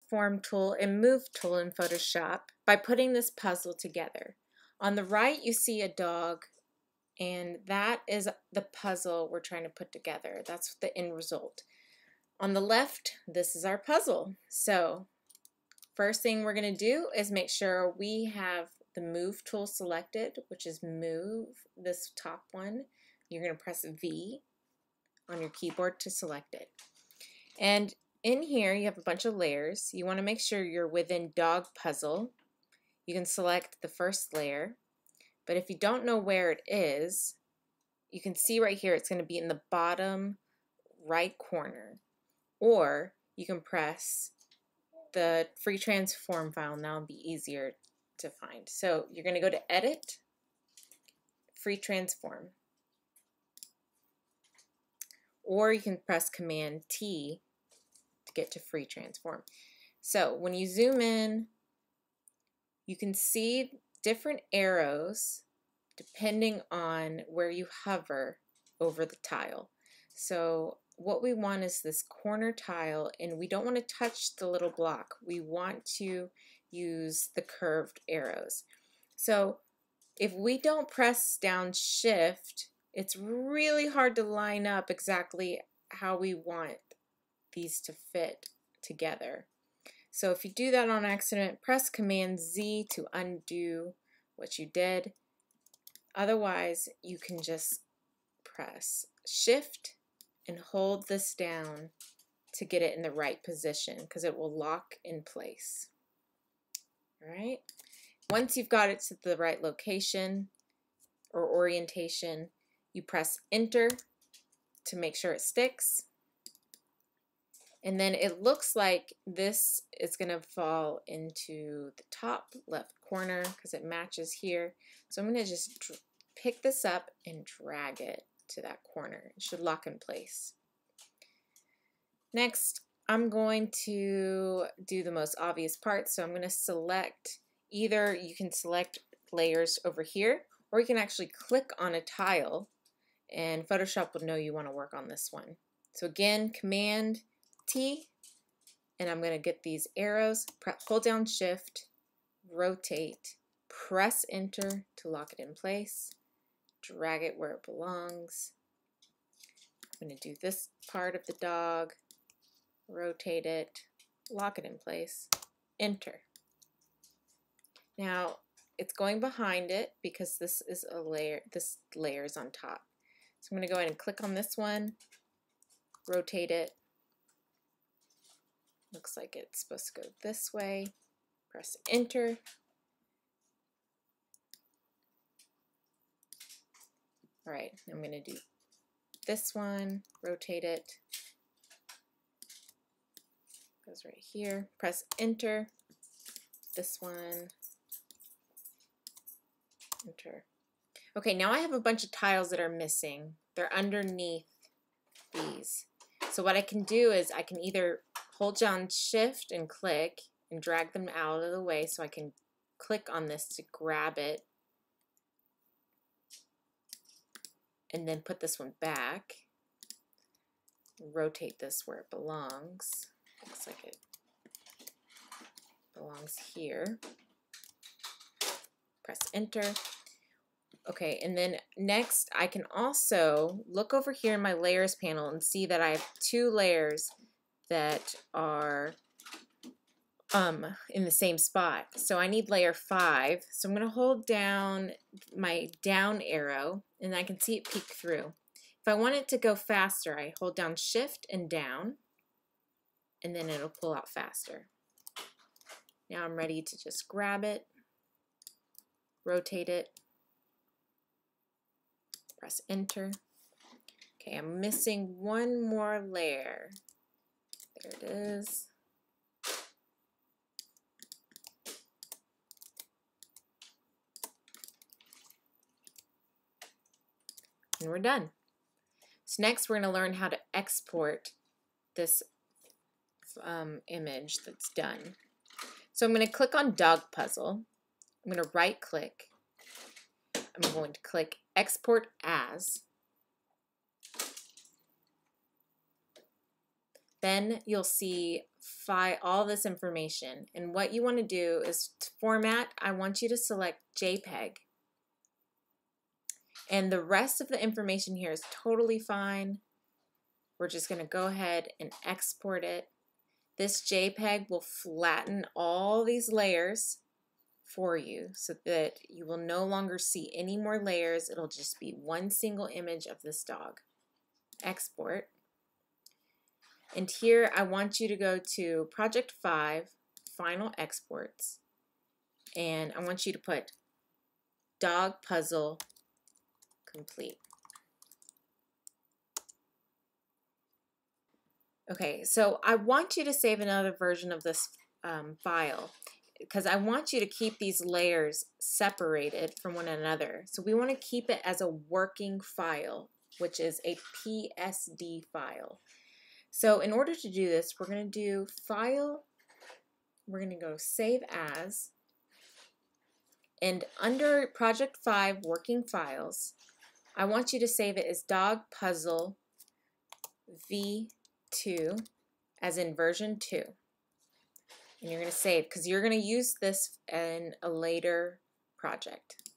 Transform tool and Move tool in Photoshop by putting this puzzle together. On the right you see a dog, and that is the puzzle we're trying to put together. That's the end result. On the left, this is our puzzle. So first thing we're going to do is make sure we have the Move tool selected, which is move this top one. You're going to press V on your keyboard to select it. And in here you have a bunch of layers. You want to make sure you're within Dog Puzzle. You can select the first layer, but if you don't know where it is, you can see right here it's going to be in the bottom right corner, or you can press the free transform file, and that'll be easier to find. So you're going to go to Edit, Free Transform, or you can press Command T to get to Free Transform. So when you zoom in, you can see different arrows depending on where you hover over the tile. So what we want is this corner tile, and we don't want to touch the little block. We want to use the curved arrows. So if we don't press down Shift, it's really hard to line up exactly how we want these to fit together. So if you do that on accident, press Command Z to undo what you did. Otherwise, you can just press Shift and hold this down to get it in the right position, because it will lock in place. All right. Once you've got it to the right location or orientation, you press Enter to make sure it sticks. And then it looks like this is going to fall into the top left corner because it matches here. So I'm going to just pick this up and drag it to that corner. It should lock in place. Next, I'm going to do the most obvious part. So I'm going to select, either you can select layers over here, or you can actually click on a tile and Photoshop will know you want to work on this one. So again, Command T, and I'm going to get these arrows, hold down Shift, rotate, press Enter to lock it in place, drag it where it belongs. I'm going to do this part of the dog, rotate it, lock it in place, Enter. Now it's going behind it because this is a layer, this layer is on top. So I'm going to go ahead and click on this one, rotate it. Looks like it's supposed to go this way. Press Enter. All right, I'm going to do this one, rotate it. Goes right here. Press Enter. This one, Enter. Okay, now I have a bunch of tiles that are missing. They're underneath these. So what I can do is I can either hold down Shift and click and drag them out of the way, so I can click on this to grab it and then put this one back. Rotate this where it belongs. Looks like it belongs here. Press Enter. Okay, and then next I can also look over here in my layers panel and see that I have two layers that are in the same spot. So I need layer 5. So I'm going to hold down my down arrow and I can see it peek through. If I want it to go faster, I hold down Shift and down, and then it'll pull out faster. Now I'm ready to just grab it, rotate it, press Enter. Okay, I'm missing one more layer. There it is. And we're done. So next we're going to learn how to export this image that's done. So I'm going to click on Dog Puzzle. I'm going to right click. I'm going to click Export As. then you'll see all this information. And what you want to do is to format, I want you to select JPEG. And the rest of the information here is totally fine. We're just going to go ahead and export it. This JPEG will flatten all these layers for you so that you will no longer see any more layers. It'll just be one single image of this dog. Export. And here I want you to go to Project 5, Final Exports, and I want you to put Dog Puzzle Complete. Okay, so I want you to save another version of this file because I want you to keep these layers separated from one another. So we want to keep it as a working file, which is a PSD file. So in order to do this, we're going to do File, we're going to go Save As, and under Project 5 Working Files, I want you to save it as Dog Puzzle V2, as in version 2. And you're going to save, because you're going to use this in a later project.